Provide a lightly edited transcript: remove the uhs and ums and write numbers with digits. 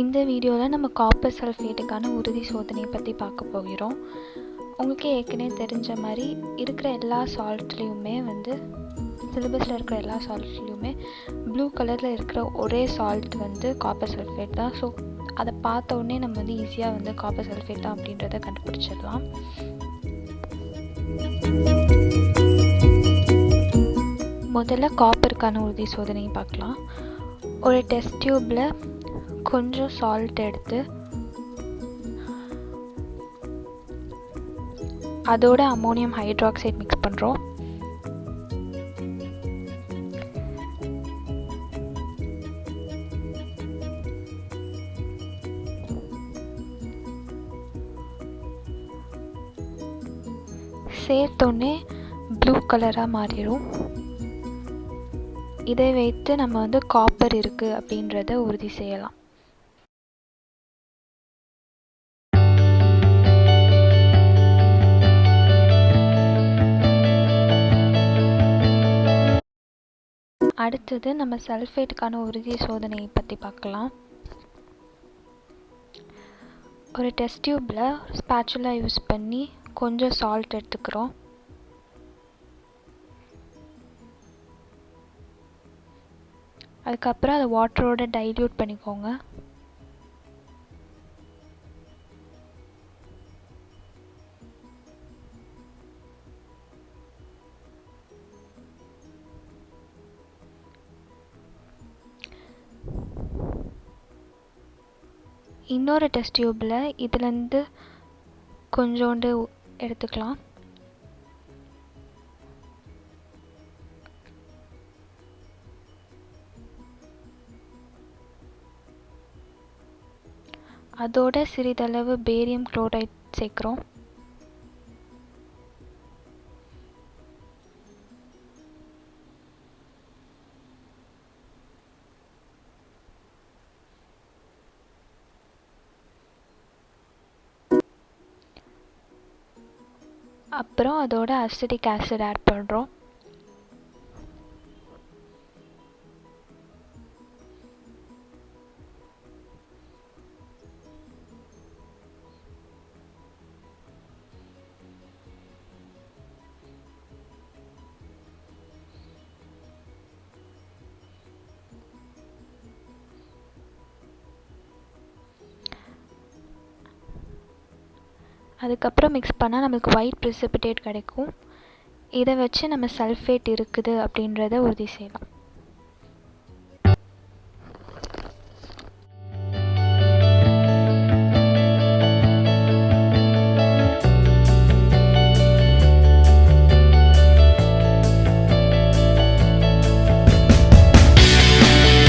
இந்த வீடியோவில் நம்ம காப்பர் சல்ஃபேட்டுக்கான உறுதி சோதனையை பற்றி பார்க்க போகிறோம். உங்களுக்கு ஏற்கனவே தெரிஞ்ச மாதிரி இருக்கிற எல்லா சால்ட்லேயுமே சிலபஸில் இருக்கிற எல்லா சால்ட்லேயுமே ப்ளூ கலரில் இருக்கிற ஒரே சால்ட் காப்பர் சல்ஃபேட் தான். ஸோ அதை பார்த்த உடனே நம்ம ஈஸியாக காப்பர் சல்ஃபேட் தான் அப்படின்றத கண்டுபிடிச்சிடலாம். முதல்ல காப்பருக்கான உறுதி சோதனையை பார்க்கலாம். ஒரு டெஸ்ட் டியூப்பில் கொஞ்சம் சால்ட் எடுத்து அதோட அமோனியம் ஹைட்ராக்சைடு மிக்ஸ் பண்ணுறோம். சேர்த்தோடனே ப்ளூ கலராக மாறிடும். இதை வைத்து நம்ம காப்பர் இருக்குது அப்படின்றத உறுதி செய்யலாம். அடுத்தது நம்ம சல்ஃபேட்டுக்கான உறுதி சோதனையை பற்றி பார்க்கலாம். ஒரு டெஸ்ட் டியூப்பில் ஸ்பேச்சுலா யூஸ் பண்ணி கொஞ்சம் சால்ட் எடுத்துக்கிறோம். அதுக்கப்புறம் அதை வாட்டரோட டைல்யூட் பண்ணிக்கோங்க. இன்னொரு டெஸ்ட் டியூப்பில் இதுலேருந்து கொஞ்சோண்டு எடுத்துக்கலாம். அதோட சிறிதளவு பேரியம் குளோரைட் சேர்க்குறோம். அப்புறம் அதோட அசிட்டிக் ஆசிட் ஆட் பண்ணுறோம். அதுக்கப்புறம் மிக்ஸ் பண்ணால் நம்மளுக்கு ஒயிட் ப்ரிசிபிடேட் கிடைக்கும். இதை வச்சு நம்ம சல்ஃபேட் இருக்குது அப்படின்றத உறுதி செய்யலாம்.